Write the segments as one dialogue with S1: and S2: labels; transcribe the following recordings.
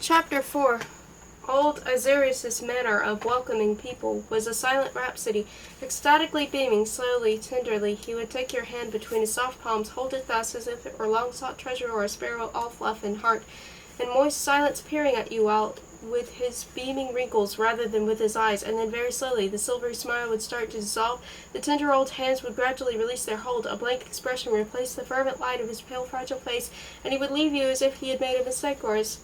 S1: Chapter 4. Old Azarius's manner of welcoming people was a silent rhapsody. Ecstatically beaming, slowly, tenderly, he would take your hand between his soft palms, hold it thus as if it were long-sought treasure or a sparrow all fluff and heart, in moist silence peering at you while with his beaming wrinkles rather than with his eyes, and then very slowly the silvery smile would start to dissolve, the tender old hands would gradually release their hold, a blank expression replaced the fervent light of his pale fragile face, and he would leave you as if he had made a mistake, or as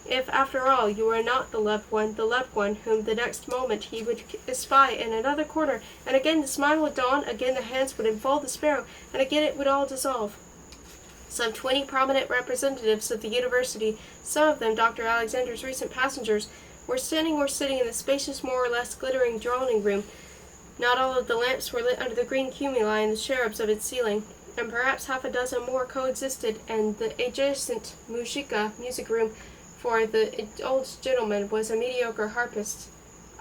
S1: if, after all, you were not the loved one whom the next moment he would espy in another corner, and again the smile would dawn, again the hands would enfold the sparrow, and again it would all dissolve. Some 20 prominent representatives of the university, some of them Dr. Alexander's recent passengers, were standing or sitting in the spacious, more or less glittering drawing room. Not all of the lamps were lit under the green cumuli and the cherubs of its ceiling, and perhaps half a dozen more coexisted in the adjacent music room, for the old gentleman was a mediocre harpist,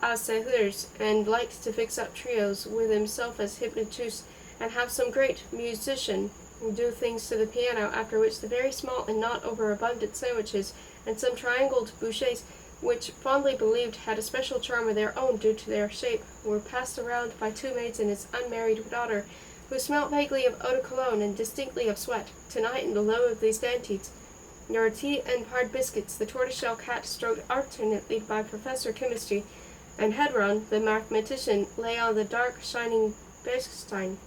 S1: à ses heures, and liked to fix up trios with himself as hypnotist, and have some great musician do things to the piano, after which the very small and not overabundant sandwiches, and some triangled bouchées, which fondly believed had a special charm of their own due to their shape, were passed around by two maids and his unmarried daughter, who smelt vaguely of eau de cologne and distinctly of sweat. Tonight, in the low of these dainties, there were tea and hard biscuits, the tortoiseshell cat stroked alternately by Professor Chemistry, and Hedron, the mathematician, lay on the dark, shining Bechstein.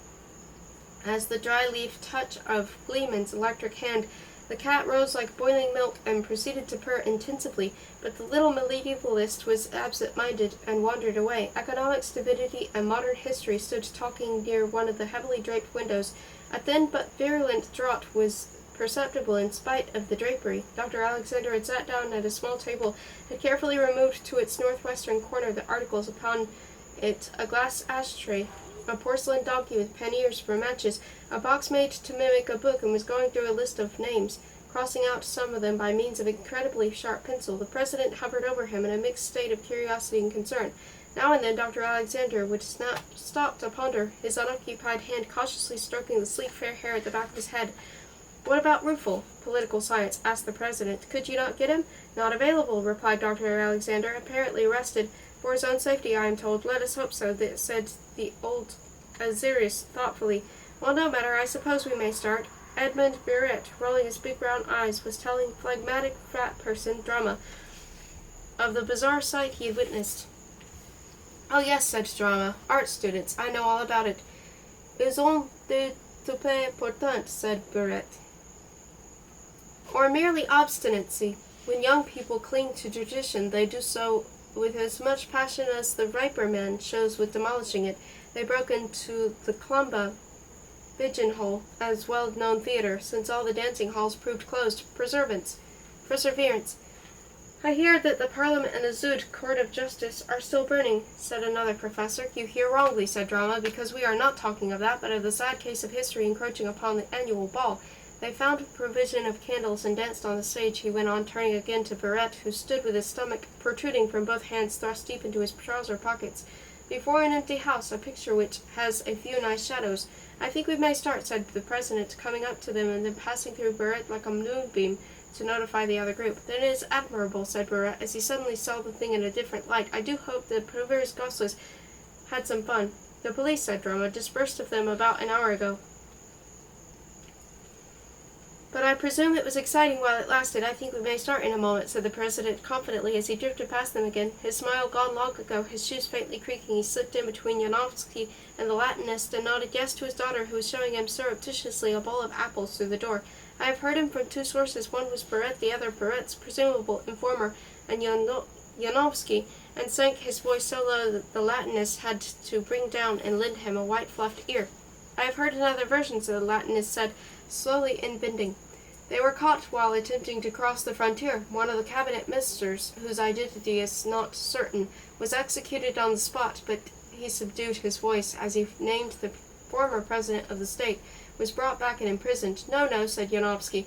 S1: As the dry-leaf touch of Gleeman's electric hand, the cat rose like boiling milk and proceeded to purr intensively, but the little medievalist was absent-minded and wandered away. Economics, divinity, and modern history stood talking near one of the heavily draped windows. A thin but virulent draught was perceptible in spite of the drapery. Dr. Alexander had sat down at a small table, had carefully removed to its northwestern corner the articles upon it, a glass ashtray, a porcelain donkey with panniers for matches, a box made to mimic a book, and was going through a list of names, crossing out some of them by means of incredibly sharp pencil. The president hovered over him in a mixed state of curiosity and concern. Now and then Dr. Alexander would stop to ponder, his unoccupied hand cautiously stroking the sleek fair hair at the back of his head. "What about Ruffel? Political science?" asked the president. "Could you not get him?" "Not available," replied Dr. Alexander, apparently arrested. "For his own safety, I am told." "Let us hope so," said the old Azarius thoughtfully. "Well, no matter, I suppose we may start." Edmund Burette, rolling his big brown eyes, was telling phlegmatic fat person Drama of the bizarre sight he had witnessed. "Oh yes," said Drama. "Art students. I know all about it." "Ils ont des toupets importants," said Burette. "Or merely obstinacy. When young people cling to tradition, they do so with as much passion as the riper man shows with demolishing it. They broke into the Klumba pigeon-hole, as well-known theater, since all the dancing halls proved closed. Perseverance. "I hear that the Parliament and the Zud Court of Justice are still burning," said another professor. "You hear wrongly," said Drama, "because we are not talking of that, but of the sad case of history encroaching upon the annual ball. They found provision of candles and danced on the stage," he went on, turning again to Burette, who stood with his stomach protruding from both hands thrust deep into his trouser pockets, "before an empty house, a picture which has a few nice shadows." "I think we may start," said the president, coming up to them and then passing through Burette like a moonbeam to notify the other group. "Then it is admirable," said Burette, as he suddenly saw the thing in a different light. "I do hope the Prouvers Gosselins had some fun." "The police," said Drama, "dispersed of them about an hour ago. But I presume it was exciting while it lasted. I think we may start in a moment," said the president confidently as he drifted past them again. His smile gone long ago, his shoes faintly creaking, he slipped in between Yanovsky and the Latinist and nodded yes to his daughter, who was showing him surreptitiously a bowl of apples through the door. "I have heard him from two sources. One was Burette, the other Burette's presumable informer, and Yanovsky, and sank his voice so low that the Latinist had to bring down and lend him a white fluffed ear. "I have heard another version," the Latinist said, slowly and bending. "They were caught while attempting to cross the frontier. One of the cabinet ministers, whose identity is not certain, was executed on the spot, but," he subdued his voice as he named the former president of the state, "was brought back and imprisoned." "No," said Yanovsky.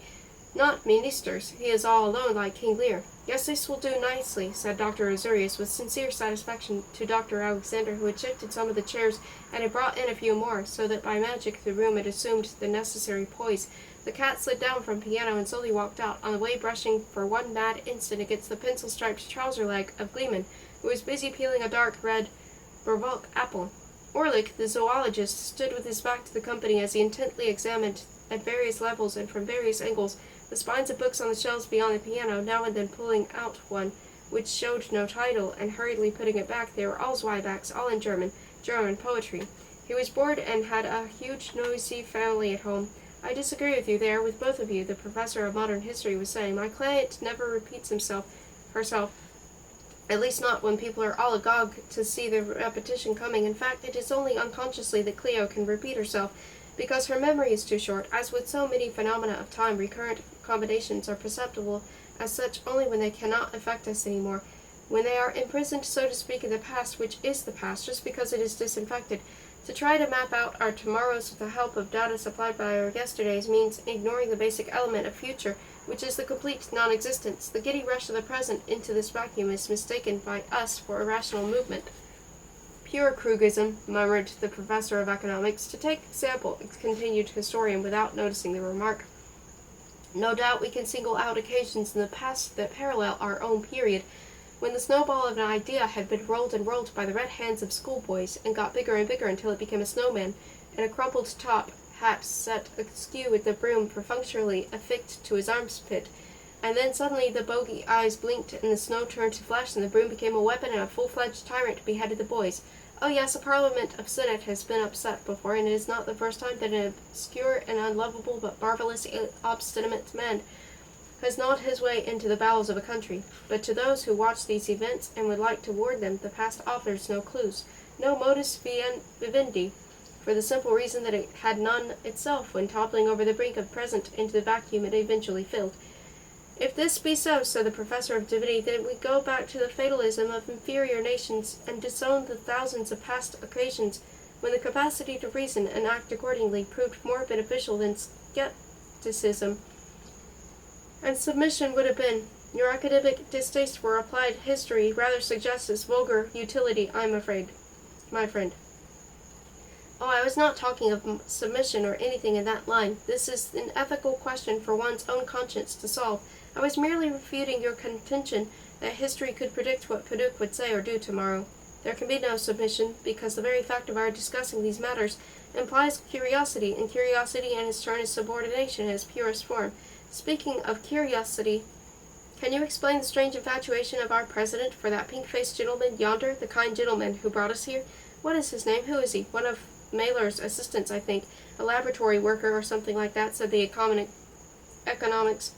S1: "Not ministers. He is all alone like King Lear." "Yes, this will do nicely," said Dr. Azarius with sincere satisfaction to Dr. Alexander, who had shifted some of the chairs and had brought in a few more, so that by magic the room had assumed the necessary poise. The cat slid down from piano and slowly walked out, on the way brushing for one mad instant against the pencil-striped trouser leg of Gleeman, who was busy peeling a dark red Bourbouk apple. Orlick, the zoologist, stood with his back to the company as he intently examined, at various levels and from various angles, the spines of books on the shelves beyond the piano, now and then pulling out one which showed no title, and hurriedly putting it back. They were all Zweibacks, all in German poetry. He was bored and had a huge, noisy family at home. I disagree with you there, with both of you, the professor of modern history was saying. My client never repeats herself, at least not when people are all agog to see the repetition coming. In fact, it is only unconsciously that Cleo can repeat herself, because her memory is too short. As with so many phenomena of time, recurrent combinations are perceptible as such only when they cannot affect us anymore, when they are imprisoned, so to speak, in the past, which is the past, just because it is disinfected. To try to map out our tomorrows with the help of data supplied by our yesterdays means ignoring the basic element of future, which is the complete non-existence. The giddy rush of the present into this vacuum is mistaken by us for irrational movement. Pure Krugism, murmured the professor of economics. To take example, continued historian without noticing the remark. No doubt we can single out occasions in the past that parallel our own period, when the snowball of an idea had been rolled and rolled by the red hands of schoolboys, and got bigger and bigger until it became a snowman, and a crumpled top hat set askew with the broom perfunctorily affixed to his armpit, and then suddenly the bogey eyes blinked, and the snow turned to flesh, and the broom became a weapon, and a full-fledged tyrant beheaded the boys. Oh yes, a parliament of senate has been upset before, and it is not the first time that an obscure and unlovable but marvelous obstinate man has gnawed his way into the bowels of a country. But to those who watch these events and would like to ward them, the past offers no clues, no modus vivendi, for the simple reason that it had none itself when toppling over the brink of present into the vacuum it eventually filled. If this be so, said the professor of divinity, then we go back to the fatalism of inferior nations and disown the thousands of past occasions when the capacity to reason and act accordingly proved more beneficial than skepticism and submission would have been. Your academic distaste for applied history rather suggests its vulgar utility, I'm afraid, my friend. Oh, I was not talking of submission or anything in that line. This is an ethical question for one's own conscience to solve. I was merely refuting your contention that history could predict what Paduch would say or do tomorrow. There can be no submission, because the very fact of our discussing these matters implies curiosity, and curiosity in its turn is subordination in its purest form. Speaking of curiosity, can you explain the strange infatuation of our president for that pink-faced gentleman yonder, the kind gentleman who brought us here? What is his name? Who is he? One of Mailer's assistants, I think. A laboratory worker or something like that, said the economics.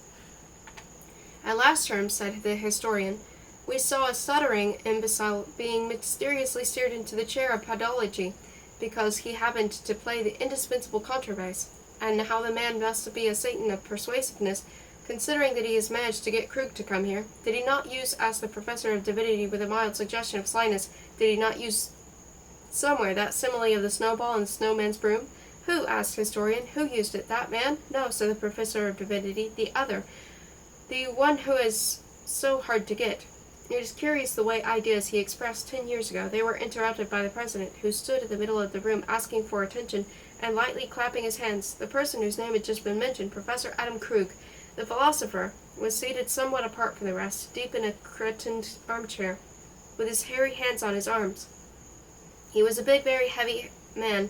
S1: At last term, said the historian, we saw a stuttering imbecile being mysteriously steered into the chair of podology, because he happened to play the indispensable contrabass, and how the man must be a Satan of persuasiveness, considering that he has managed to get Krug to come here. Did he not use, asked the professor of divinity with a mild suggestion of slyness, did he not use somewhere that simile of the snowball and the snowman's broom? Who, asked historian, who used it? That man? No, said the professor of divinity, the other. The one who is so hard to get. It is curious the way ideas he expressed 10 years ago. They were interrupted by the president, who stood in the middle of the room asking for attention and lightly clapping his hands. The person whose name had just been mentioned, Professor Adam Krug, the philosopher, was seated somewhat apart from the rest, deep in a cretoned armchair, with his hairy hands on his arms. He was a big, very heavy man,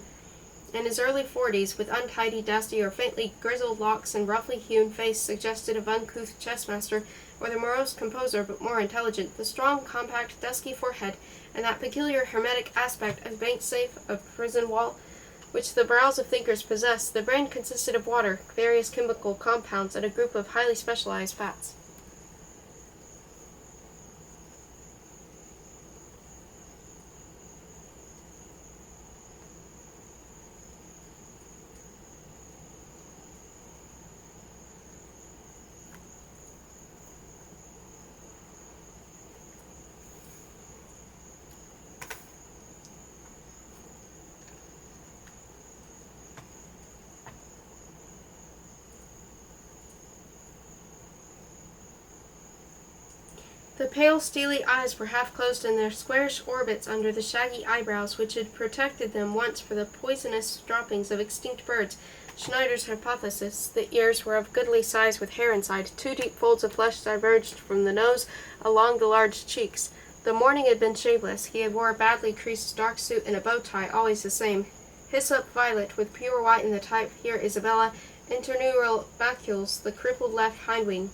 S1: in his early 40s, with untidy, dusty, or faintly grizzled locks and roughly hewn face suggested of uncouth chessmaster, or the morose composer, but more intelligent, the strong, compact, dusky forehead, and that peculiar hermetic aspect of bank safe, of prison wall, which the brows of thinkers possess. The brain consisted of water, various chemical compounds, and a group of highly specialized fats. The pale, steely eyes were half closed in their squarish orbits under the shaggy eyebrows which had protected them once from the poisonous droppings of extinct birds. Schneider's hypothesis. The ears were of goodly size with hair inside. 2 deep folds of flesh diverged from the nose along the large cheeks. The morning had been shaveless. He had wore a badly creased dark suit and a bow tie, always the same. Hyssop violet with pure white in the type, here Isabella, interneural macules, the crippled left hindwing.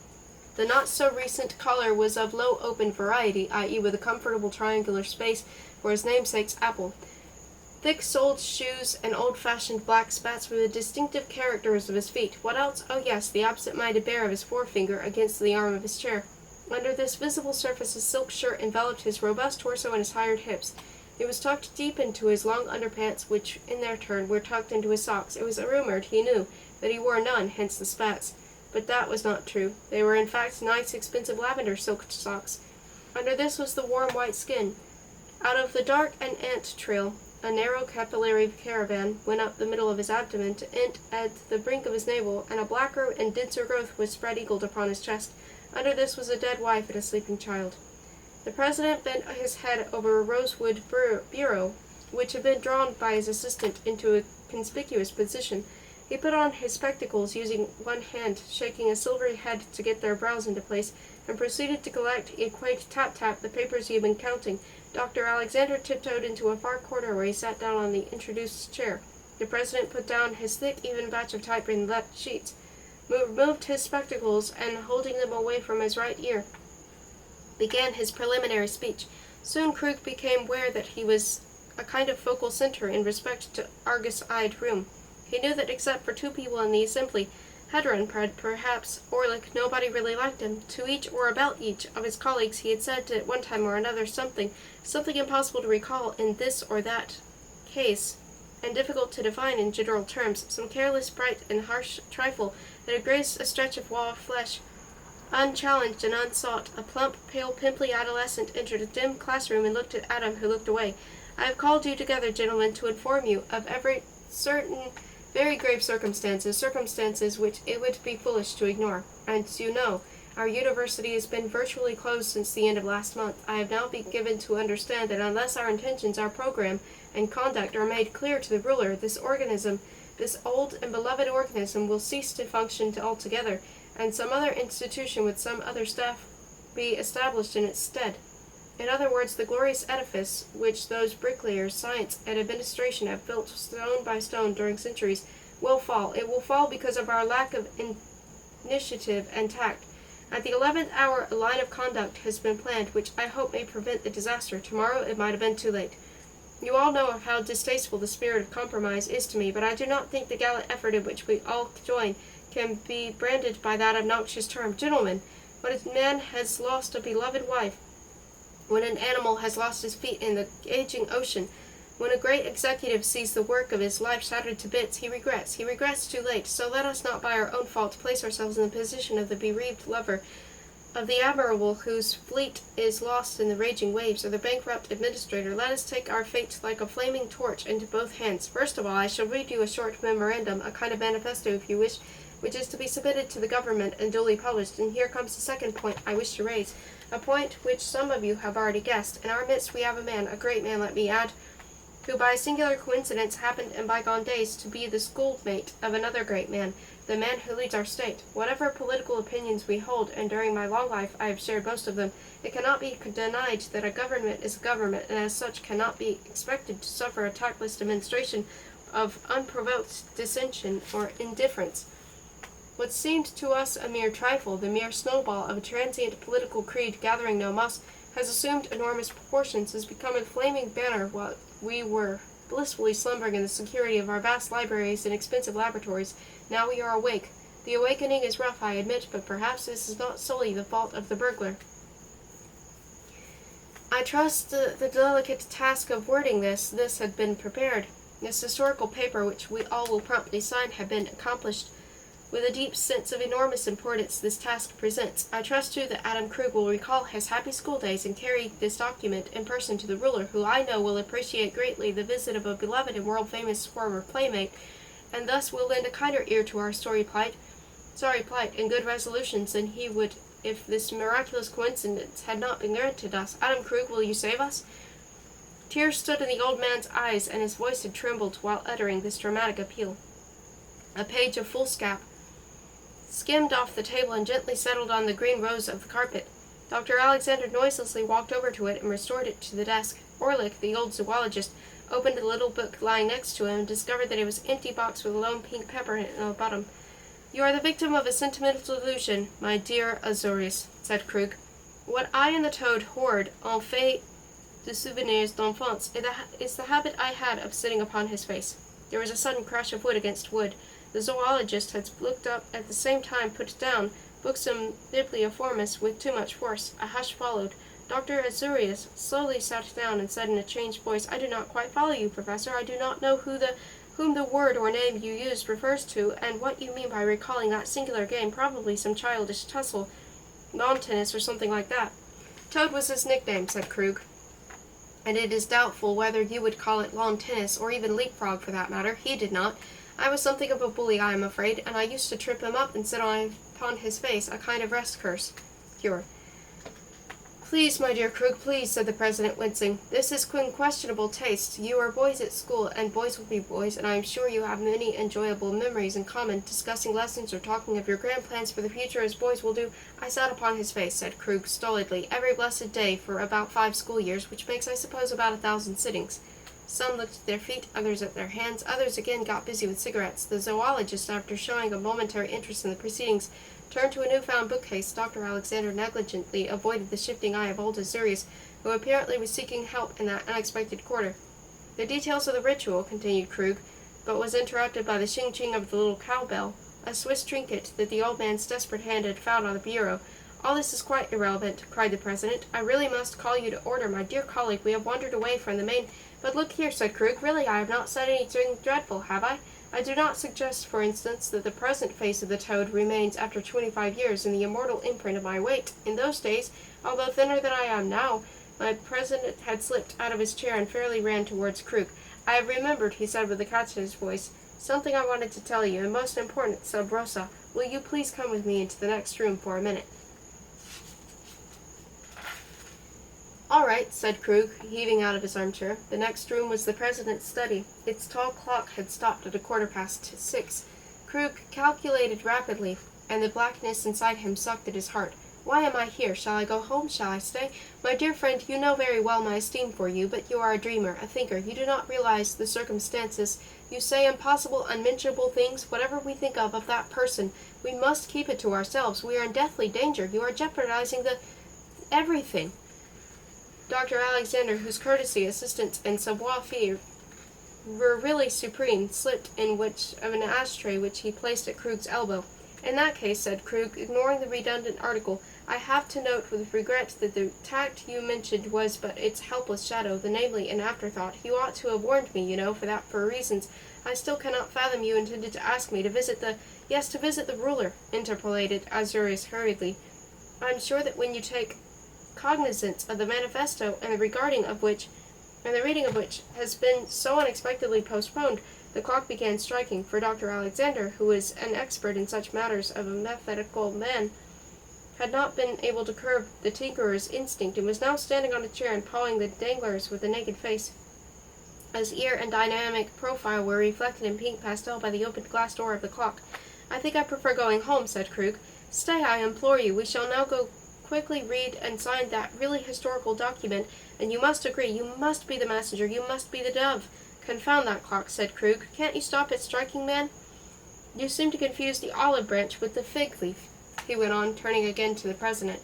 S1: The not-so-recent collar was of low open variety, i.e. with a comfortable triangular space for his namesake's apple. Thick-soled shoes and old-fashioned black spats were the distinctive characters of his feet. What else? Oh yes, the absent-minded bear of his forefinger against the arm of his chair. Under this visible surface, his silk shirt enveloped his robust torso and his hired hips. It was tucked deep into his long underpants, which, in their turn, were tucked into his socks. It was rumored, he knew, that he wore none, hence the spats. But that was not true. They were in fact nice, expensive lavender silk socks. Under this was the warm white skin. Out of the dark and ant trail, a narrow capillary caravan went up the middle of his abdomen to end at the brink of his navel, and a blacker and denser growth was spread-eagled upon his chest. Under this was a dead wife and a sleeping child. The president bent his head over a rosewood bureau, which had been drawn by his assistant into a conspicuous position. He put on his spectacles, using one hand, shaking a silvery head to get their brows into place, and proceeded to collect, in quaint tap-tap, the papers he had been counting. Dr. Alexander tiptoed into a far corner where he sat down on the introduced chair. The president put down his thick, even batch of typewritten sheets, removed his spectacles, and, holding them away from his right ear, began his preliminary speech. Soon Krug became aware that he was a kind of focal center in respect to Argus-eyed room. He knew that except for 2 people in the assembly, Hedron, perhaps, Orlick, nobody really liked him. To each or about each of his colleagues he had said at one time or another something impossible to recall in this or that case, and difficult to define in general terms, some careless, bright, and harsh trifle that had grazed a stretch of raw flesh. Unchallenged and unsought, a plump, pale, pimply adolescent entered a dim classroom and looked at Adam, who looked away. I have called you together, gentlemen, to inform you of certain very grave circumstances which it would be foolish to ignore. As you know, our university has been virtually closed since the end of last month. I have now been given to understand that unless our intentions, our program, and conduct are made clear to the ruler, this old and beloved organism, will cease to function altogether, and some other institution with some other staff be established in its stead. In other words, the glorious edifice which those bricklayers, science, and administration have built stone by stone during centuries will fall. It will fall because of our lack of initiative and tact. At the 11th hour, a line of conduct has been planned which I hope may prevent the disaster. Tomorrow it might have been too late. You all know how distasteful the spirit of compromise is to me, but I do not think the gallant effort in which we all join can be branded by that obnoxious term. Gentlemen, when a man has lost a beloved wife, when an animal has lost his feet in the aging ocean, when a great executive sees the work of his life shattered to bits, he regrets too late. So let us not by our own fault place ourselves in the position of the bereaved lover, of the admiral whose fleet is lost in the raging waves, or the bankrupt administrator. Let us take our fate like a flaming torch into both hands. First of all, I shall read you a short memorandum, a kind of manifesto if you wish, which is to be submitted to the government and duly published. And here comes the second point I wish to raise, a point which some of you have already guessed. In our midst we have a man, a great man, let me add, who by a singular coincidence happened in bygone days to be the schoolmate of another great man, the man who leads our state. Whatever political opinions we hold, and during my long life I have shared most of them, it cannot be denied that a government is a government, and as such cannot be expected to suffer a tactless demonstration of unprovoked dissension or indifference. What seemed to us a mere trifle, the mere snowball of a transient political creed gathering no moss, has assumed enormous proportions, has become a flaming banner while we were blissfully slumbering in the security of our vast libraries and expensive laboratories. Now we are awake. The awakening is rough, I admit, but perhaps this is not solely the fault of the burglar. I trust the delicate task of wording this had been prepared. This historical paper, which we all will promptly sign, had been accomplished with a deep sense of enormous importance this task presents. I trust, too, that Adam Krug will recall his happy school days and carry this document in person to the ruler, who I know will appreciate greatly the visit of a beloved and world-famous former playmate, and thus will lend a kinder ear to our sorry plight and good resolutions than he would if this miraculous coincidence had not been granted us. Adam Krug, will you save us? Tears stood in the old man's eyes, and his voice had trembled while uttering this dramatic appeal. A page of foolscap skimmed off the table and gently settled on the green rose of the carpet. Dr. Alexander noiselessly walked over to it and restored it to the desk. Orlick, the old zoologist, opened a little book lying next to him and discovered that it was an empty box with a lone pink pepper in the bottom. "You are the victim of a sentimental delusion, my dear Azorius," said Krug. "What I and the toad hoard en fait de souvenirs d'enfance is the habit I had of sitting upon his face." There was a sudden crash of wood against wood. The zoologist had looked up at the same time, put down Buxom biblioformis with too much force. A hush followed. Dr. Azorius slowly sat down and said in a changed voice, "I do not quite follow you, Professor. I do not know whom the word or name you used refers to, and what you mean by recalling that singular game, probably some childish tussle, lawn tennis or something like that." "Toad was his nickname," said Krug, "and it is doubtful whether you would call it lawn tennis, or even leapfrog for that matter. He did not. I was something of a bully, I am afraid, and I used to trip him up and sit upon his face, a kind of rest cure." "Please, my dear Krug, please," said the president, wincing. "This is questionable taste. You are boys at school, and boys will be boys, and I am sure you have many enjoyable memories in common, discussing lessons or talking of your grand plans for the future as boys will do." "I sat upon his face," said Krug stolidly, "every blessed day for about 5 school years, which makes, I suppose, about 1,000 sittings." Some looked at their feet, others at their hands, others again got busy with cigarettes. The zoologist, after showing a momentary interest in the proceedings, turned to a newfound bookcase. Dr. Alexander negligently avoided the shifting eye of old Azorius, who apparently was seeking help in that unexpected quarter. "The details of the ritual," continued Krug, but was interrupted by the ching-ching of the little cowbell, a Swiss trinket that the old man's desperate hand had found on the bureau. "All this is quite irrelevant," cried the president. "I really must call you to order, my dear colleague. We have wandered away from the main—" "But look here," said Krug, "really I have not said anything dreadful, have I? I do not suggest, for instance, that the present face of the toad remains after 25 years in the immortal imprint of my weight. In those days, although thinner than I am now," my president had slipped out of his chair and fairly ran towards Krug. "I have remembered," he said with a catch in his voice, "something I wanted to tell you, and most important, Sub Rosa. Will you please come with me into the next room for a minute?" "All right," said Krug, heaving out of his armchair. The next room was the president's study. Its tall clock had stopped at 6:15. Krug calculated rapidly, and the blackness inside him sucked at his heart. "Why am I here? Shall I go home? Shall I stay? My dear friend, you know very well my esteem for you, but you are a dreamer, a thinker. You do not realize the circumstances. You say impossible, unmentionable things. Whatever we think of that person, we must keep it to ourselves. We are in deathly danger. You are jeopardizing everything." Dr. Alexander, whose courtesy, assistance, and savoir-faire were really supreme, slipped in an ashtray which he placed at Krug's elbow. "In that case," said Krug, ignoring the redundant article, "I have to note with regret that the tact you mentioned was but its helpless shadow, namely an afterthought. You ought to have warned me, you know, for reasons I still cannot fathom. You intended to ask me to visit the—" "Yes, to visit the ruler," interpolated Azorius hurriedly. "I am sure that when you take cognizance of the manifesto and the reading of which has been so unexpectedly postponed." The clock began striking, for Dr. Alexander, who was an expert in such matters of a methodical man, had not been able to curb the tinkerer's instinct, and was now standing on a chair and pawing the danglers with a naked face. His ear and dynamic profile were reflected in pink pastel by the opened glass door of the clock. "I think I prefer going home," said Krug. "Stay, I implore you. We shall now go quickly read and sign that really historical document, and you must agree. You must be the messenger. You must be the dove." "Confound that clock," said Krug. "Can't you stop it striking, man? You seem to confuse the olive branch with the fig leaf," he went on, turning again to the president.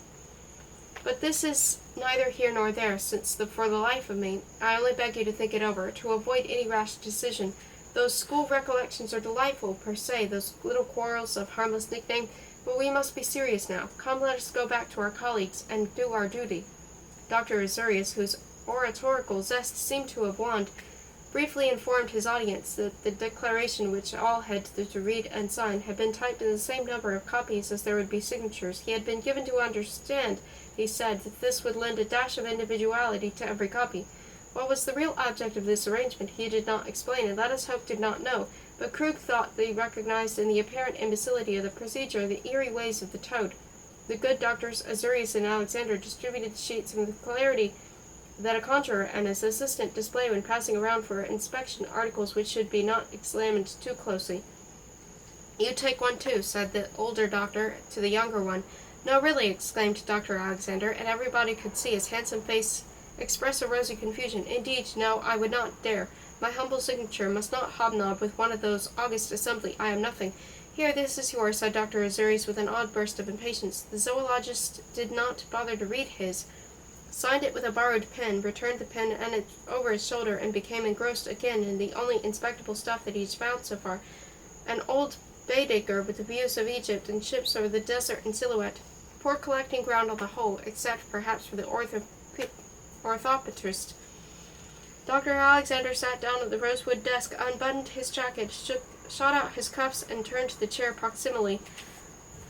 S1: "But this is neither here nor there, since for the life of me, I only beg you to think it over, to avoid any rash decision. Those school recollections are delightful, per se, those little quarrels of harmless nickname, but we must be serious now. Come, let us go back to our colleagues and do our duty." Dr. Azorius, whose oratorical zest seemed to have waned, briefly informed his audience that the declaration which all had to read and sign had been typed in the same number of copies as there would be signatures. He had been given to understand, he said, that this would lend a dash of individuality to every copy. What was the real object of this arrangement he did not explain, and let us hope did not know, but Krug thought they recognized in the apparent imbecility of the procedure the eerie ways of the toad. The good doctors Azorius and Alexander distributed the sheets with the clarity that a conjurer and his assistant display when passing around for inspection articles which should be not examined too closely. You take one too, said the older doctor to the younger one. No, really, exclaimed Dr. Alexander, and everybody could see his handsome face express a rosy confusion. Indeed, no, I would not dare. My humble signature must not hobnob with one of those august assembly. I am nothing. Here, this is yours, said Dr. Azuris with an odd burst of impatience. The zoologist did not bother to read his, signed it with a borrowed pen, returned the pen and it over his shoulder, and became engrossed again in the only inspectable stuff that he had found so far, an old Baedeker with the views of Egypt and ships over the desert in silhouette. Poor collecting ground on the whole, except perhaps for the orthopetrist. Dr. Alexander sat down at the rosewood desk, unbuttoned his jacket, shot out his cuffs, and turned to the chair proximally,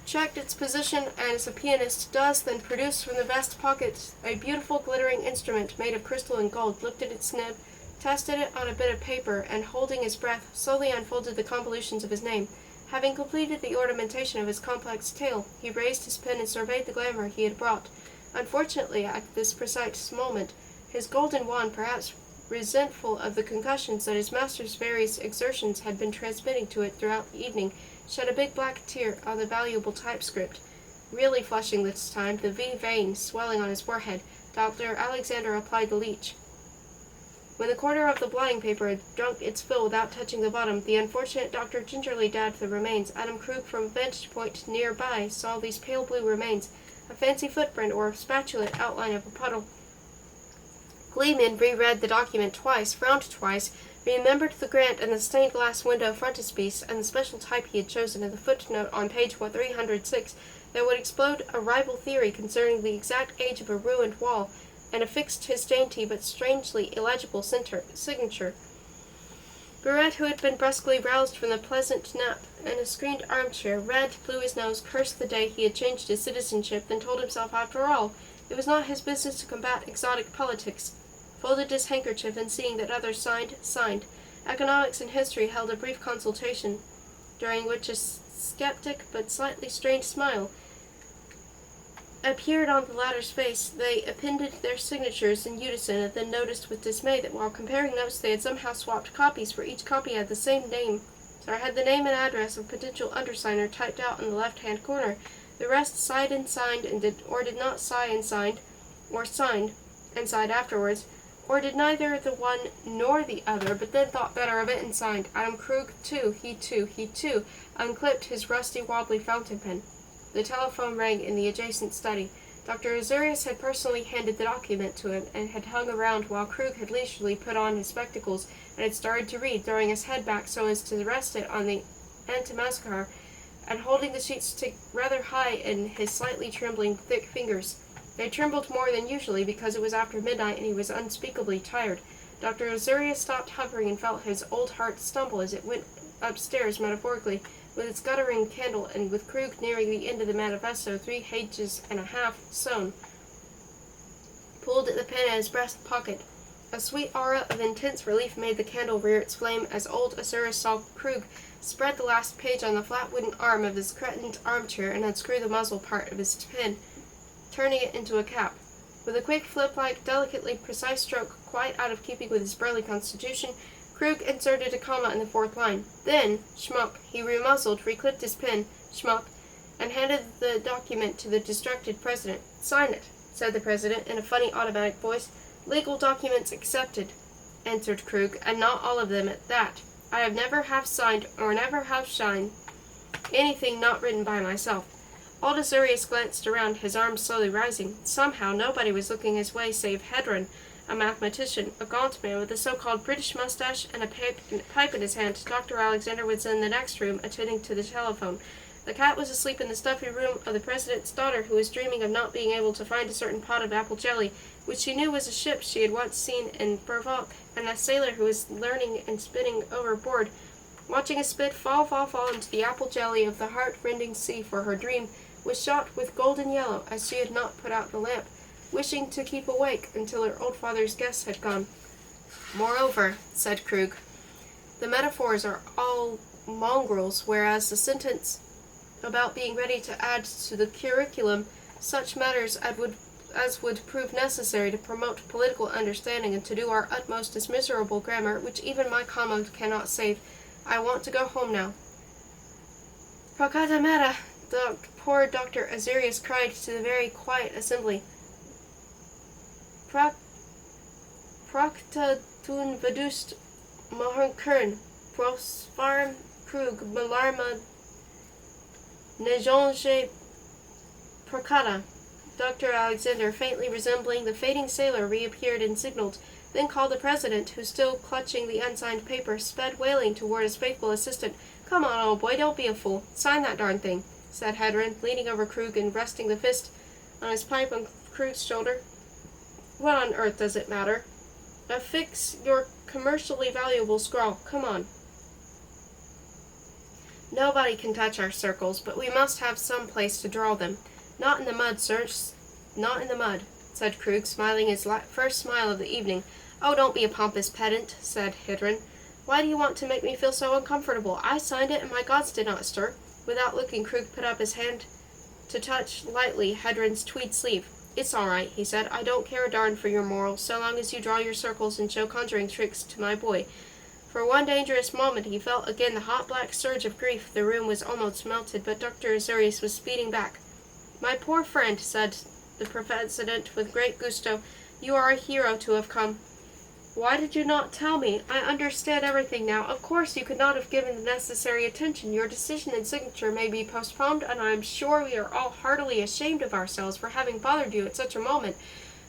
S1: checked its position as a pianist does, then produced from the vest pocket a beautiful glittering instrument made of crystal and gold, looked at its nib, tested it on a bit of paper, and holding his breath, slowly unfolded the convolutions of his name. Having completed the ornamentation of his complex tale, he raised his pen and surveyed the glamour he had brought. Unfortunately, at this precise moment, his golden wand, perhaps resentful of the concussions that his master's various exertions had been transmitting to it throughout the evening, shed a big black tear on the valuable typescript. Really flushing this time, the V vein swelling on his forehead, Dr. Alexander applied the leech. When the corner of the blotting paper had drunk its fill without touching the bottom, the unfortunate doctor gingerly dabbed the remains. Adam Krug, from a vantage point near by, saw these pale blue remains, a fancy footprint or spatulate outline of a puddle. Gleeman reread the document twice, frowned twice, remembered the grant and the stained glass window frontispiece and the special type he had chosen and the footnote on page 306 that would explode a rival theory concerning the exact age of a ruined wall, and affixed his dainty but strangely illegible signature. Barrett, who had been brusquely roused from the pleasant nap in a screened armchair, read, blew his nose, cursed the day he had changed his citizenship, then told himself, after all, it was not his business to combat exotic politics, folded his handkerchief, and seeing that others signed. Economics and history held a brief consultation, during which a skeptic but slightly strained smile appeared on the latter's face. They appended their signatures in unison, and then noticed with dismay that while comparing notes they had somehow swapped copies, for each copy had the name and address of potential undersigner typed out in the left-hand corner. The rest sighed and signed, and did not sigh and signed, or signed and sighed afterwards, or did neither the one nor the other, but then thought better of it and signed. Adam Krug, he too, unclipped his rusty wobbly fountain pen. The telephone rang in the adjacent study. Dr. Azuris had personally handed the document to him, and had hung around while Krug had leisurely put on his spectacles and had started to read, throwing his head back so as to rest it on the antimacassar, and holding the sheets rather high in his slightly trembling, thick fingers. They trembled more than usually because it was after midnight and he was unspeakably tired. Dr. Azuris stopped hovering and felt his old heart stumble as it went upstairs, metaphorically, with its guttering candle, and with Krug nearing the end of the manifesto, 3 pages and a half sewn, pulled at the pen in his breast pocket. A sweet aura of intense relief made the candle rear its flame as old Azuris saw Krug spread the last page on the flat wooden arm of his cretoned armchair and unscrew the muzzle part of his pen, turning it into a cap. With a quick, flip-like, delicately precise stroke quite out of keeping with his burly constitution, Krug inserted a comma in the 4th line. Then, schmuck, he remuzzled, reclipped his pen, schmuck, and handed the document to the distracted president. "Sign it," said the president in a funny automatic voice. "Legal documents accepted," answered Krug, "and not all of them at that. I have never have signed, or never have signed, anything not written by myself." Old Azuris glanced around, his arms slowly rising. Somehow nobody was looking his way save Hedron, a mathematician, a gaunt man with a so-called British mustache and a pipe in his hand. Dr. Alexander was in the next room, attending to the telephone. The cat was asleep in the stuffy room of the president's daughter, who was dreaming of not being able to find a certain pot of apple jelly, which she knew was a ship she had once seen in Bervock, and a sailor who was learning and spinning overboard, watching a spit fall into the apple jelly of the heart-rending sea, for her dream was shot with golden yellow, as she had not put out the lamp, wishing to keep awake until her old father's guests had gone. "Moreover," said Krug, "the metaphors are all mongrels, whereas the sentence about being ready to add to the curriculum such matters as would prove necessary to promote political understanding and to do our utmost is miserable grammar, which even my comma cannot save. I want to go home now." Prakatamata, poor Dr. Azarius cried to the very quiet assembly. Prakta tun vedust Mahankern, Prosfarm Krug, Malarma Nejonge Prakata. Dr. Alexander, faintly resembling the fading sailor, reappeared and signaled, then called the president, who, still clutching the unsigned paper, sped wailing toward his faithful assistant. Come on, old boy, don't be a fool. Sign that darn thing, said Hedron, leaning over Krug and resting the fist on his pipe on Krug's shoulder. What on earth does it matter? Affix your commercially valuable scrawl. Come on. Nobody can touch our circles, but we must have some place to draw them. Not in the mud, sir. Not in the mud, said Krug, smiling his first smile of the evening. Oh, don't be a pompous pedant, said Hedron. Why do you want to make me feel so uncomfortable? I signed it, and my gods did not stir. Without looking, Krug put up his hand to touch lightly Hedron's tweed sleeve. It's all right, he said. I don't care a darn for your morals, so long as you draw your circles and show conjuring tricks to my boy. For one dangerous moment he felt again the hot black surge of grief. The room was almost melted, but Dr. Azarius was speeding back. My poor friend, said the president with great gusto, you are a hero to have come. Why did you not tell me? I understand everything now. Of course you could not have given the necessary attention. Your decision and signature may be postponed, and I am sure we are all heartily ashamed of ourselves for having bothered you at such a moment.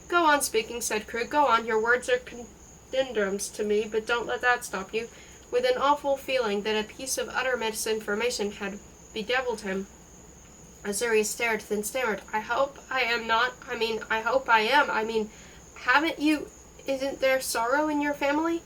S1: Go on speaking, said Krug. Go on. Your words are conundrums to me, but don't let that stop you. With an awful feeling that a piece of utter misinformation had bedeviled him, Azarius stared, then stammered, I hope I am. Haven't you... Isn't there sorrow in your family?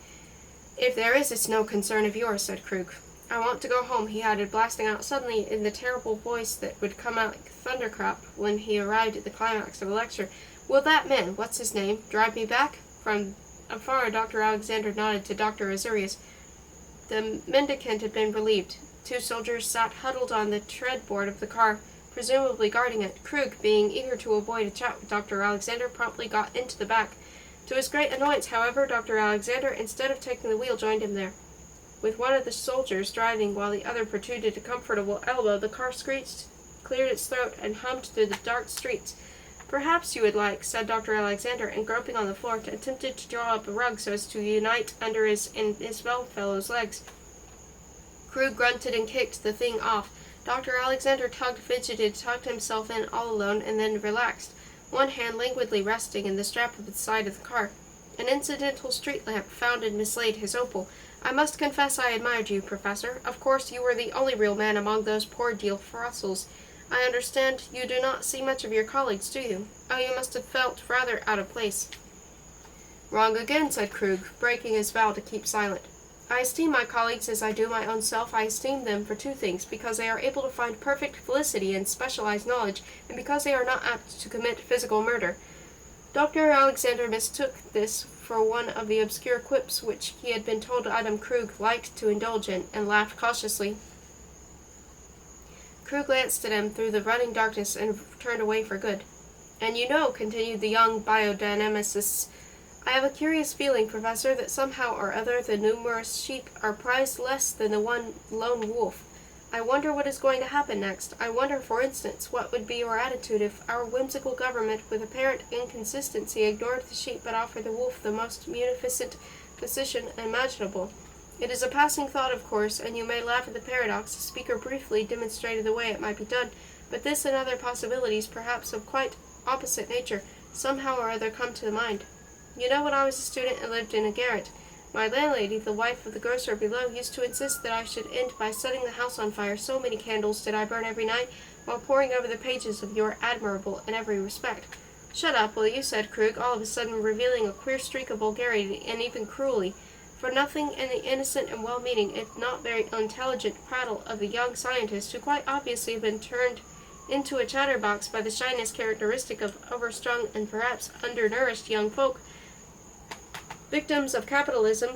S1: If there is, it's no concern of yours, said Krug. I want to go home, he added, blasting out suddenly in the terrible voice that would come out like thunderclap when he arrived at the climax of a lecture. Will that man, what's his name, drive me back? From afar, Dr. Alexander nodded to Dr. Azarius. The mendicant had been relieved. 2 soldiers sat huddled on the treadboard of the car, presumably guarding it. Krug, being eager to avoid a chat with Dr. Alexander, promptly got into the back. To his great annoyance, however, Dr. Alexander, instead of taking the wheel, joined him there. With one of the soldiers driving while the other protruded a comfortable elbow, the car screeched, cleared its throat, and hummed through the dark streets. Perhaps you would like, said Dr. Alexander, and groping on the floor, attempted to draw up a rug so as to unite under his and his fellow's legs. Krug grunted and kicked the thing off. Dr. Alexander fidgeted, tucked himself in all alone, and then relaxed, one hand languidly resting in the strap of the side of the car. An incidental street lamp found and mislaid his opal. I must confess I admired you, Professor. Of course you were the only real man among those poor deal fossils. I understand you do not see much of your colleagues, do you? Oh, you must have felt rather out of place. Wrong again, said Krug, breaking his vow to keep silent. I esteem my colleagues as I do my own self. I esteem them for 2 things, because they are able to find perfect felicity in specialized knowledge, and because they are not apt to commit physical murder. Dr. Alexander mistook this for one of the obscure quips which he had been told Adam Krug liked to indulge in, and laughed cautiously. Krug glanced at him through the running darkness and turned away for good. And you know, continued the young biodynamicist, I have a curious feeling, Professor, that somehow or other the numerous sheep are prized less than the one lone wolf. I wonder what is going to happen next. I wonder, for instance, what would be your attitude if our whimsical government with apparent inconsistency ignored the sheep but offered the wolf the most munificent position imaginable. It is a passing thought, of course, and you may laugh at the paradox. The speaker briefly demonstrated the way it might be done, but this and other possibilities, perhaps of quite opposite nature, somehow or other come to the mind. You know, when I was a student and lived in a garret, my landlady, the wife of the grocer below, used to insist that I should end by setting the house on fire. So many candles did I burn every night, while poring over the pages of your admirable in every respect. Shut up, will you, said Krug, all of a sudden revealing a queer streak of vulgarity and even cruelty, for nothing in the innocent and well-meaning, if not very intelligent, prattle of the young scientist, who quite obviously had been turned into a chatterbox by the shyness characteristic of overstrung and perhaps undernourished young folk, victims of capitalism,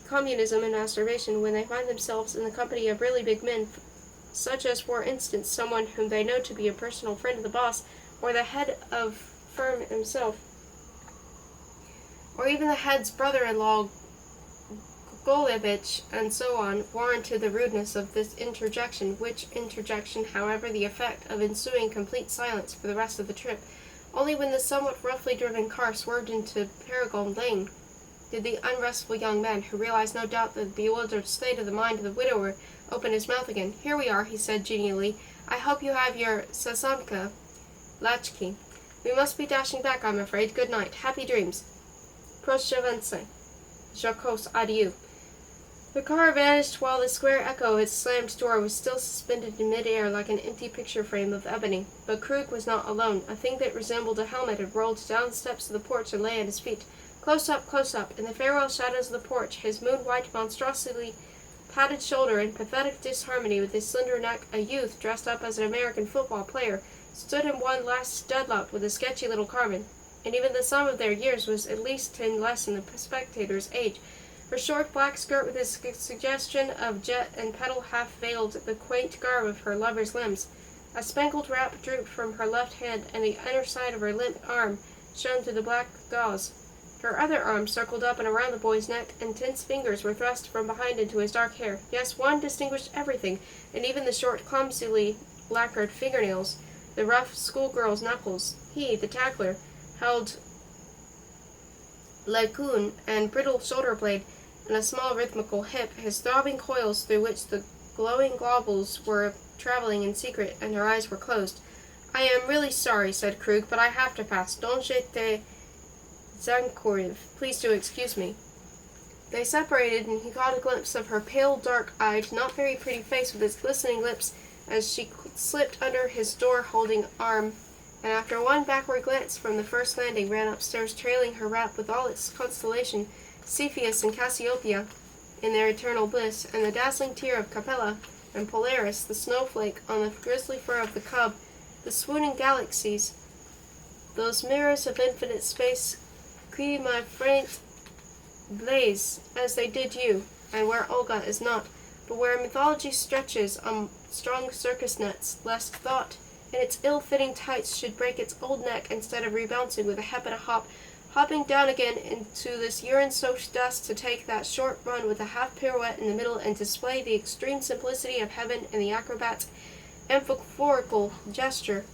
S1: communism, and masturbation, when they find themselves in the company of really big men, such as, for instance, someone whom they know to be a personal friend of the boss, or the head of firm himself, or even the head's brother-in-law, Golevich, and so on, warranted the rudeness of this interjection, which interjection, however, the effect of ensuing complete silence for the rest of the trip. Only when the somewhat roughly driven car swerved into Paragon Lane did the unrestful young man, who realized no doubt the bewildered state of the mind of the widower, open his mouth again. "Here we are," he said genially. "I hope you have your sasamka latchkey. We must be dashing back, I'm afraid. Good night. Happy dreams. Proszę jocose adieu." The car vanished while the square echo of its slammed door was still suspended in mid-air like an empty picture frame of ebony. But Krug was not alone. A thing that resembled a helmet had rolled down the steps of the porch and lay at his feet. Close up, in the farewell shadows of the porch, his moon-white monstrosity padded shoulder in pathetic disharmony with his slender neck, a youth dressed up as an American football player stood in one last deadlock with a sketchy little Carmen, and even the sum of their years was at least 10 less than the spectator's age. Her short black skirt with its suggestion of jet and petal half veiled the quaint garb of her lover's limbs. A spangled wrap drooped from her left hand, and the inner side of her limp arm shone through the black gauze. Her other arm circled up and around the boy's neck, and tense fingers were thrust from behind into his dark hair. Yes, one distinguished everything, and even the short, clumsily lacquered fingernails, the rough schoolgirl's knuckles. He, the tackler, held lagoon and brittle shoulder blade, and a small rhythmical hip, his throbbing coils through which the glowing globules were traveling in secret, and her eyes were closed. "I am really sorry," said Krug, "but I have to pass. Don't j'étais Zankoriv. Please do excuse me." They separated, and he caught a glimpse of her pale, dark-eyed, not very pretty face with its glistening lips as she slipped under his door-holding arm, and after one backward glance from the first landing, ran upstairs, trailing her wrap with all its constellation, Cepheus and Cassiopeia, in their eternal bliss, and the dazzling tier of Capella and Polaris, the snowflake on the grisly fur of the cub, the swooning galaxies, those mirrors of infinite space, qui my friend blaze, as they did you, and where Olga is not, but where mythology stretches on strong circus nets, lest thought in its ill-fitting tights should break its old neck instead of rebouncing with a hep and a hop, hopping down again into this urine-soaked dust to take that short run with a half pirouette in the middle and display the extreme simplicity of heaven in the acrobat's amphorical gesture.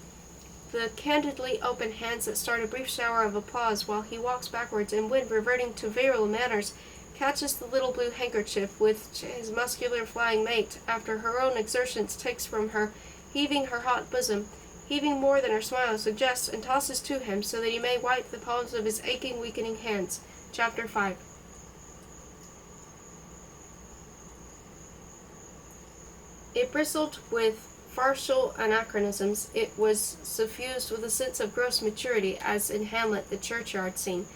S1: The candidly open hands that start a brief shower of applause while he walks backwards, and when, reverting to virile manners, catches the little blue handkerchief which his muscular flying mate, after her own exertions, takes from her, heaving her hot bosom, heaving more than her smile suggests, and tosses to him, so that he may wipe the palms of his aching, weakening hands. Chapter 5. It bristled with farcical anachronisms. It was suffused with a sense of gross maturity, as in Hamlet, the churchyard scene.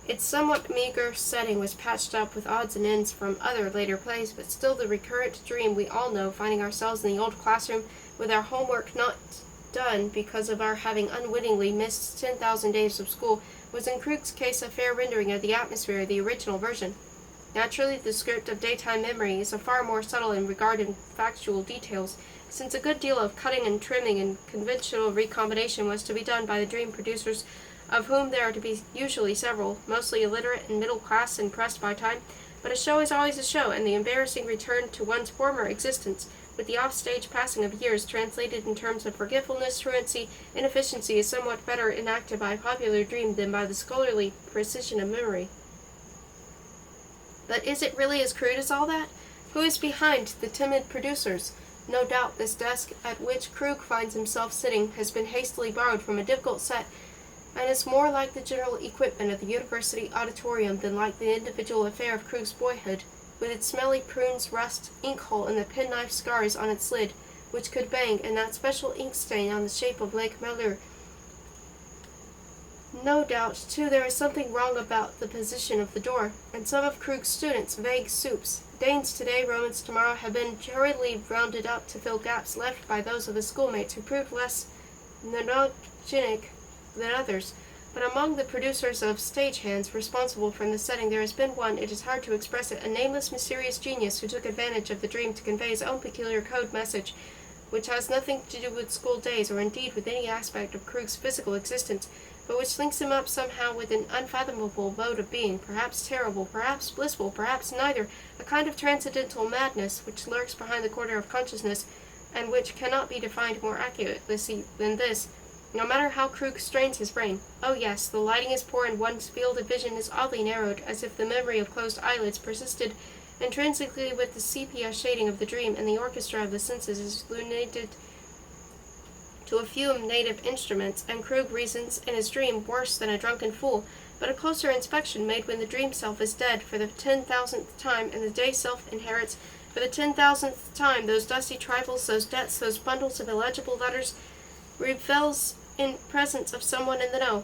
S1: Its somewhat meager setting was patched up with odds and ends from other later plays, but still the recurrent dream we all know, finding ourselves in the old classroom with our homework not done because of our having unwittingly missed 10,000 days of school, was in Krug's case a fair rendering of the atmosphere of the original version. Naturally, the script of daytime memory is a far more subtle in regard to factual details, since a good deal of cutting and trimming and conventional recombination was to be done by the dream producers, of whom there are to be usually several, mostly illiterate and middle class and pressed by time. But a show is always a show, and the embarrassing return to one's former existence, with the off-stage passing of years translated in terms of forgetfulness, truancy, and efficiency, is somewhat better enacted by popular dream than by the scholarly precision of memory. But is it really as crude as all that? Who is behind the timid producers? No doubt this desk at which Krug finds himself sitting has been hastily borrowed from a difficult set, and is more like the general equipment of the university auditorium than like the individual affair of Krug's boyhood, with its smelly prunes, rust, ink hole, and the penknife scars on its lid, which could bang, and that special ink stain on the shape of Lake Malheur. No doubt, too, there is something wrong about the position of the door, and some of Krug's students, vague soups, Danes today, Romans tomorrow, have been hurriedly rounded up to fill gaps left by those of his schoolmates who proved less neurogenic than others. But among the producers of stagehands responsible for the setting, there has been one, it is hard to express it, a nameless, mysterious genius who took advantage of the dream to convey his own peculiar code message, which has nothing to do with school days, or indeed with any aspect of Krug's physical existence, but which links him up somehow with an unfathomable mode of being, perhaps terrible, perhaps blissful, perhaps neither, a kind of transcendental madness which lurks behind the corner of consciousness, and which cannot be defined more accurately than this, no matter how Krug strains his brain. Oh yes, the lighting is poor and one's field of vision is oddly narrowed, as if the memory of closed eyelids persisted intrinsically with the sepia shading of the dream, and the orchestra of the senses is lunated to a few native instruments, and Krug reasons in his dream worse than a drunken fool. But a closer inspection, made when the dream self is dead for the 10,000th time, and the day self inherits for the 10,000th time those dusty trifles, those debts, those bundles of illegible letters, reveals in presence of someone in the know.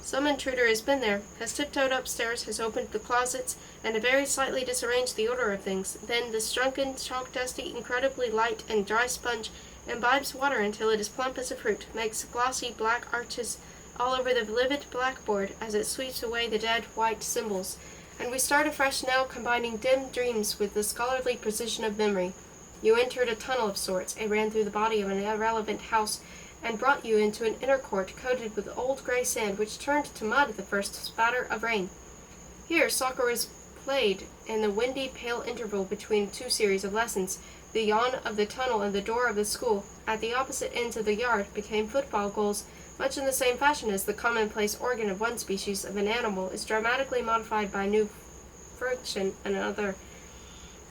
S1: Some intruder has been there, has tiptoed upstairs, has opened the closets, and very slightly disarranged the order of things. Then this drunken, chalk-dusty, incredibly light and dry sponge imbibes water until it is plump as a fruit, makes glossy black arches all over the livid blackboard as it sweeps away the dead white symbols. And we start afresh now, combining dim dreams with the scholarly precision of memory. You entered a tunnel of sorts. It ran through the body of an irrelevant house, and brought you into an inner court coated with old gray sand, which turned to mud at the first spatter of rain. Here soccer is played in the windy, pale interval between two series of lessons. The yawn of the tunnel and the door of the school, at the opposite ends of the yard, became football goals, much in the same fashion as the commonplace organ of one species of an animal is dramatically modified by new friction in another.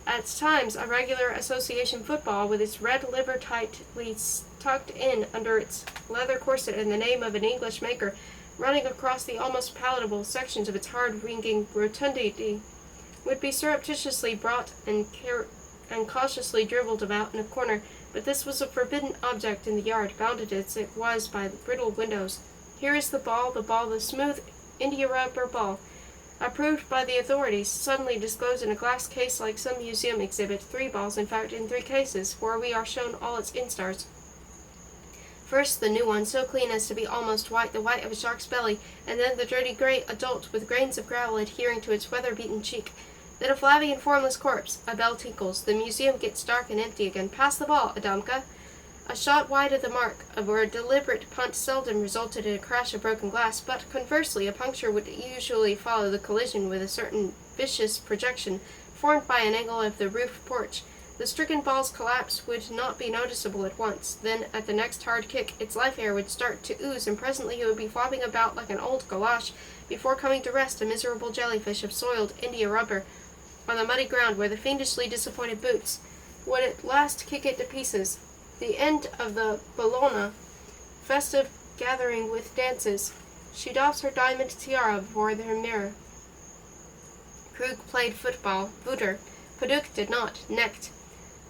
S1: At times, a regular association football, with its red liver tightly tucked in under its leather corset and the name of an English maker running across the almost palatable sections of its hard-ringing rotundity, would be surreptitiously brought and cautiously dribbled about in a corner, but this was a forbidden object in the yard, bounded as it was by brittle windows. Here is the ball, the smooth india-rubber ball, approved by the authorities, suddenly disclosed in a glass case like some museum exhibit, 3 balls, in fact, in 3 cases, where we are shown all its instars. First, the new one, so clean as to be almost white, the white of a shark's belly, and then the dirty gray adult with grains of gravel adhering to its weather-beaten cheek. Then a flabby and formless corpse. A bell tinkles. The museum gets dark and empty again. Pass the ball, Adamka. A shot wide of the mark, where a deliberate punt seldom resulted in a crash of broken glass, but conversely, a puncture would usually follow the collision with a certain vicious projection formed by an angle of the roof porch. The stricken ball's collapse would not be noticeable at once. Then, at the next hard kick, its life air would start to ooze, and presently it would be flopping about like an old galosh, before coming to rest, a miserable jellyfish of soiled india-rubber, on the muddy ground where the fiendishly disappointed boots would at last kick it to pieces. The end of the Bologna festive gathering with dances. She doffs her diamond tiara before her mirror. Krug played football. Wuter. Paduk did not. Necked.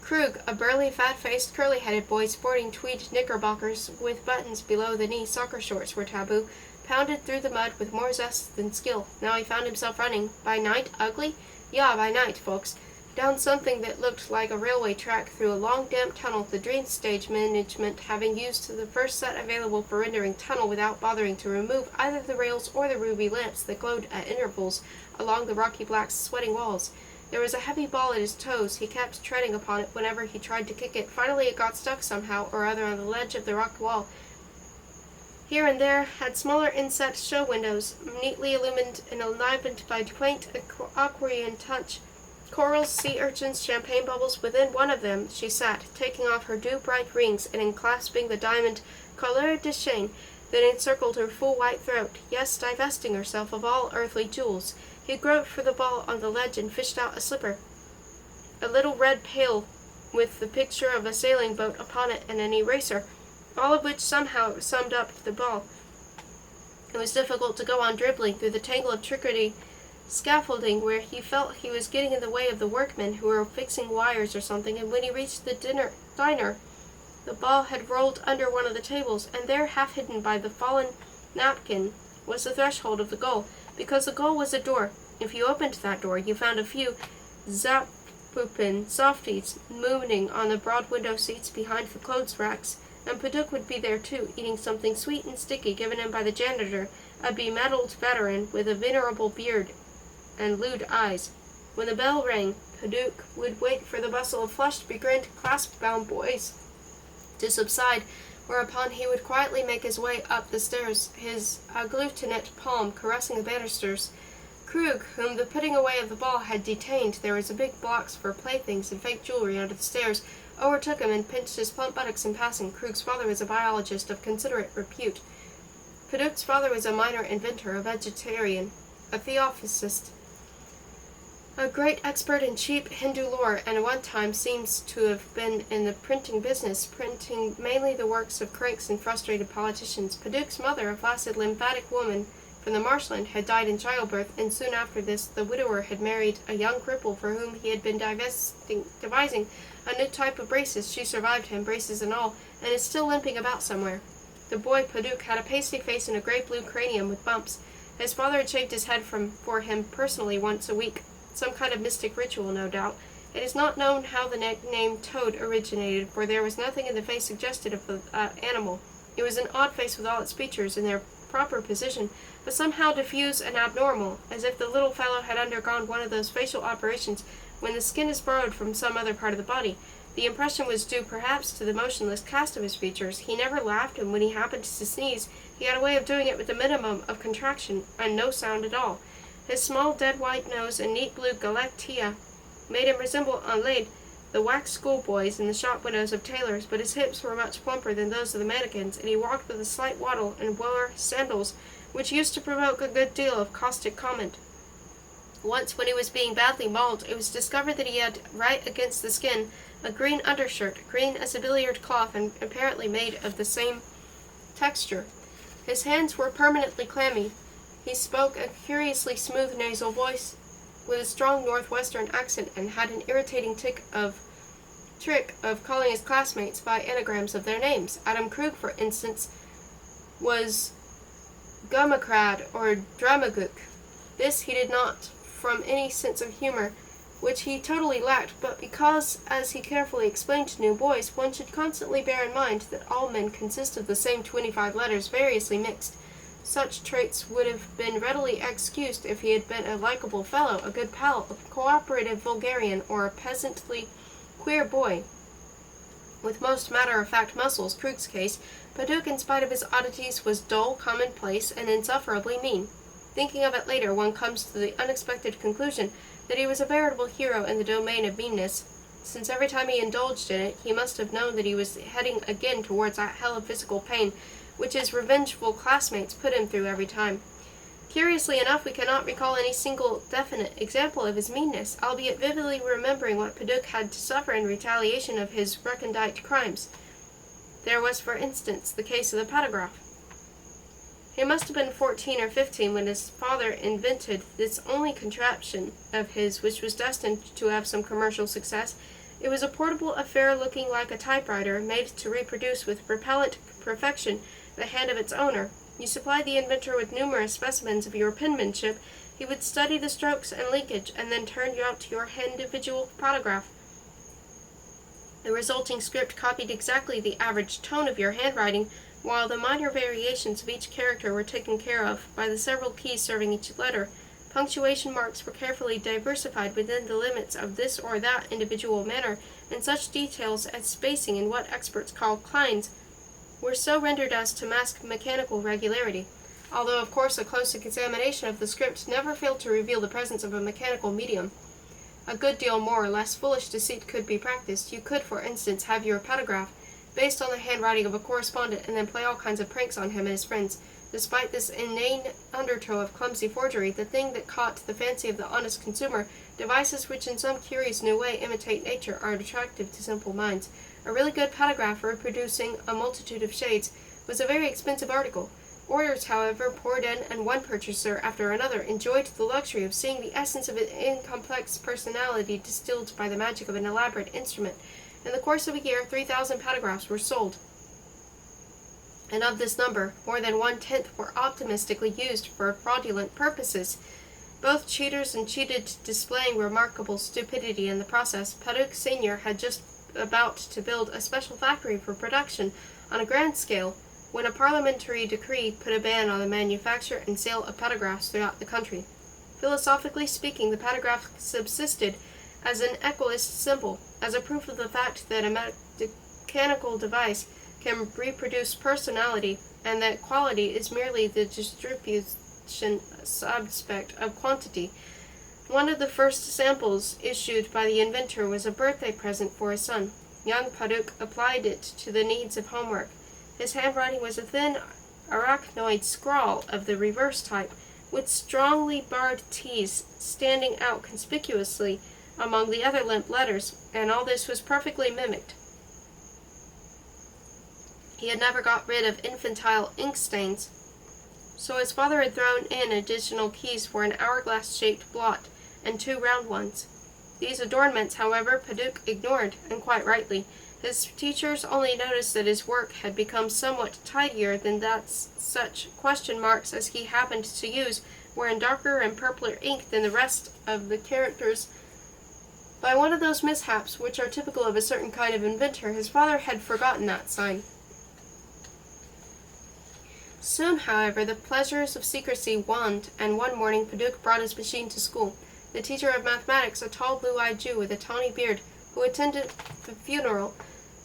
S1: Krug, a burly, fat-faced, curly-headed boy sporting tweed knickerbockers with buttons below the knee soccer shorts were taboo, pounded through the mud with more zest than skill. Now he found himself running. By night, ugly? Yeah, by night, folks. Down something that looked like a railway track through a long, damp tunnel, the drain stage management having used the first set available for rendering tunnel without bothering to remove either the rails or the ruby lamps that glowed at intervals along the rocky black sweating walls. There was a heavy ball at his toes. He kept treading upon it whenever he tried to kick it. Finally it got stuck somehow or other on the ledge of the rock wall. Here and there had smaller inset show windows, neatly illumined and enlivened by quaint aquarian touch. Corals, sea urchins, champagne bubbles. Within one of them she sat, taking off her dew-bright rings and enclasping the diamond couleur de chêne that encircled her full white throat, yes, divesting herself of all earthly jewels. He groped for the ball on the ledge and fished out a slipper, a little red pail with the picture of a sailing boat upon it and an eraser, all of which somehow summed up the ball. It was difficult to go on dribbling through the tangle of trickery scaffolding where he felt he was getting in the way of the workmen who were fixing wires or something, and when he reached the diner, the ball had rolled under one of the tables, and there, half hidden by the fallen napkin, was the threshold of the goal, because the goal was a door. If you opened that door, you found a few Zapupan softies mooning on the broad window seats behind the clothes racks, and Paduk would be there too, eating something sweet and sticky given him by the janitor, a bemedaled veteran with a venerable beard and lewd eyes. When the bell rang, Paduk would wait for the bustle of flushed, begrimed, clasp-bound boys to subside, whereupon he would quietly make his way up the stairs, his agglutinated palm caressing the banisters. Krug, whom the putting away of the ball had detained, there was a big box for playthings and fake jewelry under the stairs, overtook him and pinched his plump buttocks in passing. Krug's father was a biologist of considerate repute. Paduk's father was a minor inventor, a vegetarian, a theosophist, a great expert in cheap Hindu lore, and at one time seems to have been in the printing business, printing mainly the works of cranks and frustrated politicians. Paduk's mother, a flaccid, lymphatic woman from the marshland, had died in childbirth, and soon after this the widower had married a young cripple for whom he had been devising a new type of braces. She survived him, braces and all, and is still limping about somewhere. The boy Paduk had a pasty face and a grey-blue cranium with bumps. His father had shaved his head for him personally once a week. Some kind of mystic ritual, no doubt. It is not known how the nickname Toad originated, for there was nothing in the face suggestive of the animal. It was an odd face with all its features in their proper position, but somehow diffuse and abnormal, as if the little fellow had undergone one of those facial operations when the skin is borrowed from some other part of the body. The impression was due perhaps to the motionless cast of his features. He never laughed, and when he happened to sneeze, he had a way of doing it with a minimum of contraction and no sound at all. His small dead white nose and neat blue galatea made him resemble Enlaid, the wax schoolboys in the shop windows of tailors, but his hips were much plumper than those of the mannequins, and he walked with a slight waddle and wore sandals, which used to provoke a good deal of caustic comment. Once, when he was being badly mauled, it was discovered that he had, right against the skin, a green undershirt, green as a billiard cloth and apparently made of the same texture. His hands were permanently clammy. He spoke a curiously smooth nasal voice with a strong northwestern accent, and had an irritating trick of calling his classmates by anagrams of their names. Adam Krug, for instance, was Gummakrad or Dramaguk. This he did not from any sense of humor, which he totally lacked, but because, as he carefully explained to new boys, one should constantly bear in mind that all men consist of the same 25 letters variously mixed. Such traits would have been readily excused if he had been a likable fellow, a good pal, a cooperative vulgarian, or a peasantly queer boy with most matter-of-fact muscles. Krug's case, Paduk, in spite of his oddities, was dull, commonplace, and insufferably mean. Thinking of it later, one comes to the unexpected conclusion that he was a veritable hero in the domain of meanness, since every time he indulged in it, he must have known that he was heading again towards that hell of physical pain which his revengeful classmates put him through every time. Curiously enough, we cannot recall any single definite example of his meanness, albeit vividly remembering what Paduk had to suffer in retaliation of his recondite crimes. There was, for instance, the case of the pantograph. He must have been 14 or 15 when his father invented this only contraption of his, which was destined to have some commercial success. It was a portable affair looking like a typewriter, made to reproduce with repellent perfection the hand of its owner. You supplied the inventor with numerous specimens of your penmanship. He would study the strokes and linkage, and then turn you out your individual pantograph. The resulting script copied exactly the average tone of your handwriting, while the minor variations of each character were taken care of by the several keys serving each letter. Punctuation marks were carefully diversified within the limits of this or that individual manner, and such details as spacing and what experts call clines were so rendered as to mask mechanical regularity, although of course a close examination of the script never failed to reveal the presence of a mechanical medium. A good deal more or less foolish deceit could be practiced. You could, for instance, have your pantograph based on the handwriting of a correspondent, and then play all kinds of pranks on him and his friends. Despite this inane undertow of clumsy forgery, the thing that caught the fancy of the honest consumer, devices which in some curious new way imitate nature, are attractive to simple minds. A really good pantograph reproducing a multitude of shades was a very expensive article. Orders, however, poured in, and one purchaser after another enjoyed the luxury of seeing the essence of an incomplex personality distilled by the magic of an elaborate instrument. In the course of a year, 3,000 pantographs were sold, and of this number, more than 1/10 were optimistically used for fraudulent purposes. Both cheaters and cheated displaying remarkable stupidity in the process. Paduk Sr. had just about to build a special factory for production on a grand scale, when a parliamentary decree put a ban on the manufacture and sale of pantographs throughout the country. Philosophically speaking, the pantograph subsisted as an equalist symbol, as a proof of the fact that a mechanical device can reproduce personality, and that quality is merely the distribution aspect of quantity. One of the first samples issued by the inventor was a birthday present for his son. Young Paduk applied it to the needs of homework. His handwriting was a thin, arachnoid scrawl of the reverse type, with strongly barred T's standing out conspicuously among the other limp letters, and all this was perfectly mimicked. He had never got rid of infantile ink stains, so his father had thrown in additional keys for an hourglass-shaped blot and 2 round ones. These adornments, however, Paduk ignored, and quite rightly. His teachers only noticed that his work had become somewhat tidier than that such question marks as he happened to use were in darker and purpler ink than the rest of the characters. By one of those mishaps which are typical of a certain kind of inventor, his father had forgotten that sign. Soon, however, the pleasures of secrecy waned, and one morning Paduk brought his machine to school. The teacher of mathematics, a tall blue-eyed Jew with a tawny beard, who attended the funeral,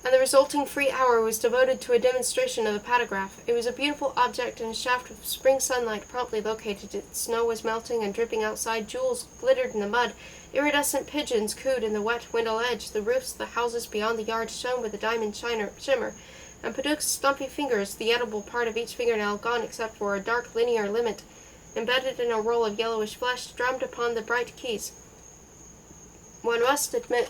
S1: and the resulting free hour was devoted to a demonstration of the pantograph. It was a beautiful object, and a shaft of spring sunlight promptly located it. Snow was melting and dripping outside, jewels glittered in the mud, iridescent pigeons cooed in the wet window ledge, the roofs of the houses beyond the yard shone with a diamond shimmer, and Paduk's stumpy fingers, the edible part of each fingernail gone except for a dark linear limit, embedded in a roll of yellowish flesh, drummed upon the bright keys. One must admit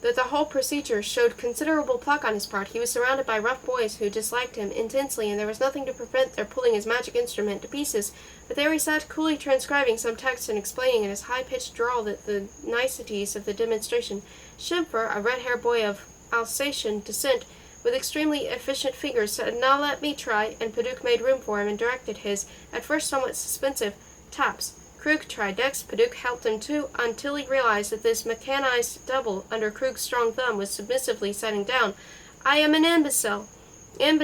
S1: that the whole procedure showed considerable pluck on his part. He was surrounded by rough boys who disliked him intensely, and there was nothing to prevent their pulling his magic instrument to pieces. But there he sat, coolly transcribing some text and explaining in his high-pitched drawl the niceties of the demonstration. Schimpfer, a red-haired boy of Alsatian descent, with extremely efficient fingers, said, "Now let me try," and Paduk made room for him and directed his, at first somewhat suspensive, taps. Krug tried next. Paduk helped him too, until he realized that this mechanized double under Krug's strong thumb was submissively setting down, "I am an imbecile, and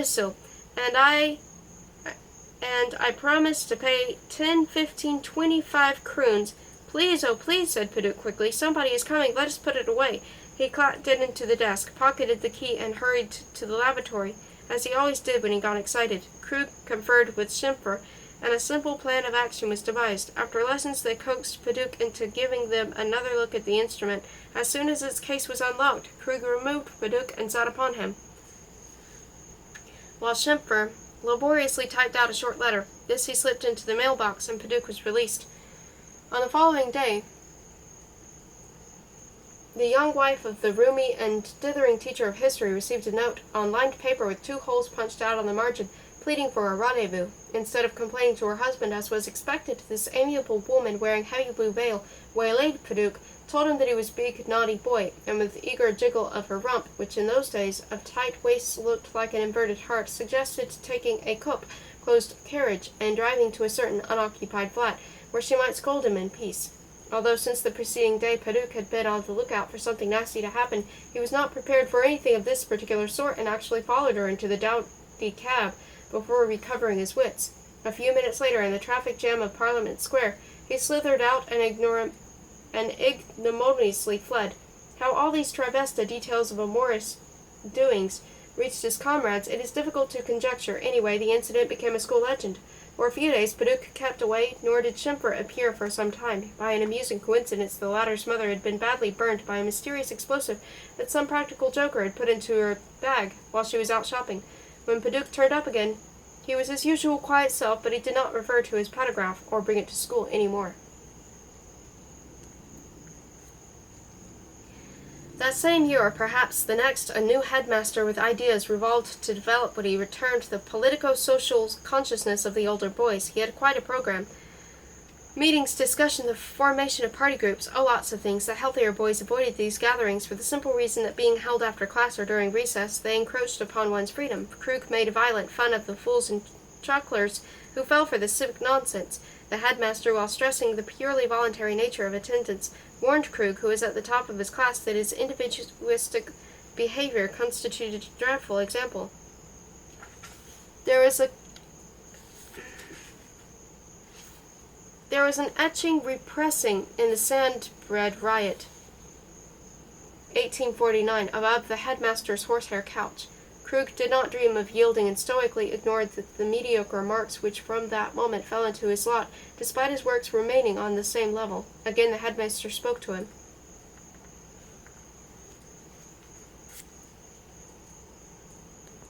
S1: I promise to pay 10, 15, 25 kroons. Please, oh please," said Paduk quickly. "Somebody is coming. Let us put it away." He clapped it into the desk, pocketed the key, and hurried to the lavatory, as he always did when he got excited. Krug conferred with Schimpfer, and a simple plan of action was devised. After lessons, they coaxed Paduk into giving them another look at the instrument. As soon as its case was unlocked, Krug removed Paduk and sat upon him, while Schimpfer laboriously typed out a short letter. This he slipped into the mailbox, and Paduk was released. On the following day, the young wife of the roomy and dithering teacher of history received a note on lined paper with 2 holes punched out on the margin, pleading for a rendezvous. Instead of complaining to her husband, as was expected, this amiable woman, wearing heavy blue veil, waylaid Paduk, told him that he was a big, naughty boy, and with eager jiggle of her rump, which in those days of tight waists looked like an inverted heart, suggested taking a coupe, closed carriage, and driving to a certain unoccupied flat, where she might scold him in peace. Although since the preceding day Paduk had been on the lookout for something nasty to happen, he was not prepared for anything of this particular sort, and actually followed her into the dowdy cab before recovering his wits. A few minutes later, in the traffic jam of Parliament Square, he slithered out and ignominiously fled. How all these travesta details of amorous doings reached his comrades, it is difficult to conjecture. Anyway, the incident became a school legend. For a few days, Paduk kept away, nor did Schimpfer appear for some time. By an amusing coincidence, the latter's mother had been badly burned by a mysterious explosive that some practical joker had put into her bag while she was out shopping. When Paduk turned up again, he was his usual quiet self, but he did not refer to his pantograph or bring it to school any more. That same year, or perhaps the next, a new headmaster with ideas revolved to develop what he returned the politico-social consciousness of the older boys. He had quite a program. Meetings, discussion, the formation of party groups, lots of things. The healthier boys avoided these gatherings for the simple reason that being held after class or during recess, they encroached upon one's freedom. Krug made violent fun of the fools and chucklers who fell for this civic nonsense. The headmaster, while stressing the purely voluntary nature of attendance, warned Krug, who was at the top of his class, that his individualistic behavior constituted a dreadful example. There was an etching repressing in the sand-bread riot. 1849, above the headmaster's horsehair couch. Krug did not dream of yielding and stoically ignored the mediocre marks which from that moment fell into his lot, despite his works remaining on the same level. Again the headmaster spoke to him.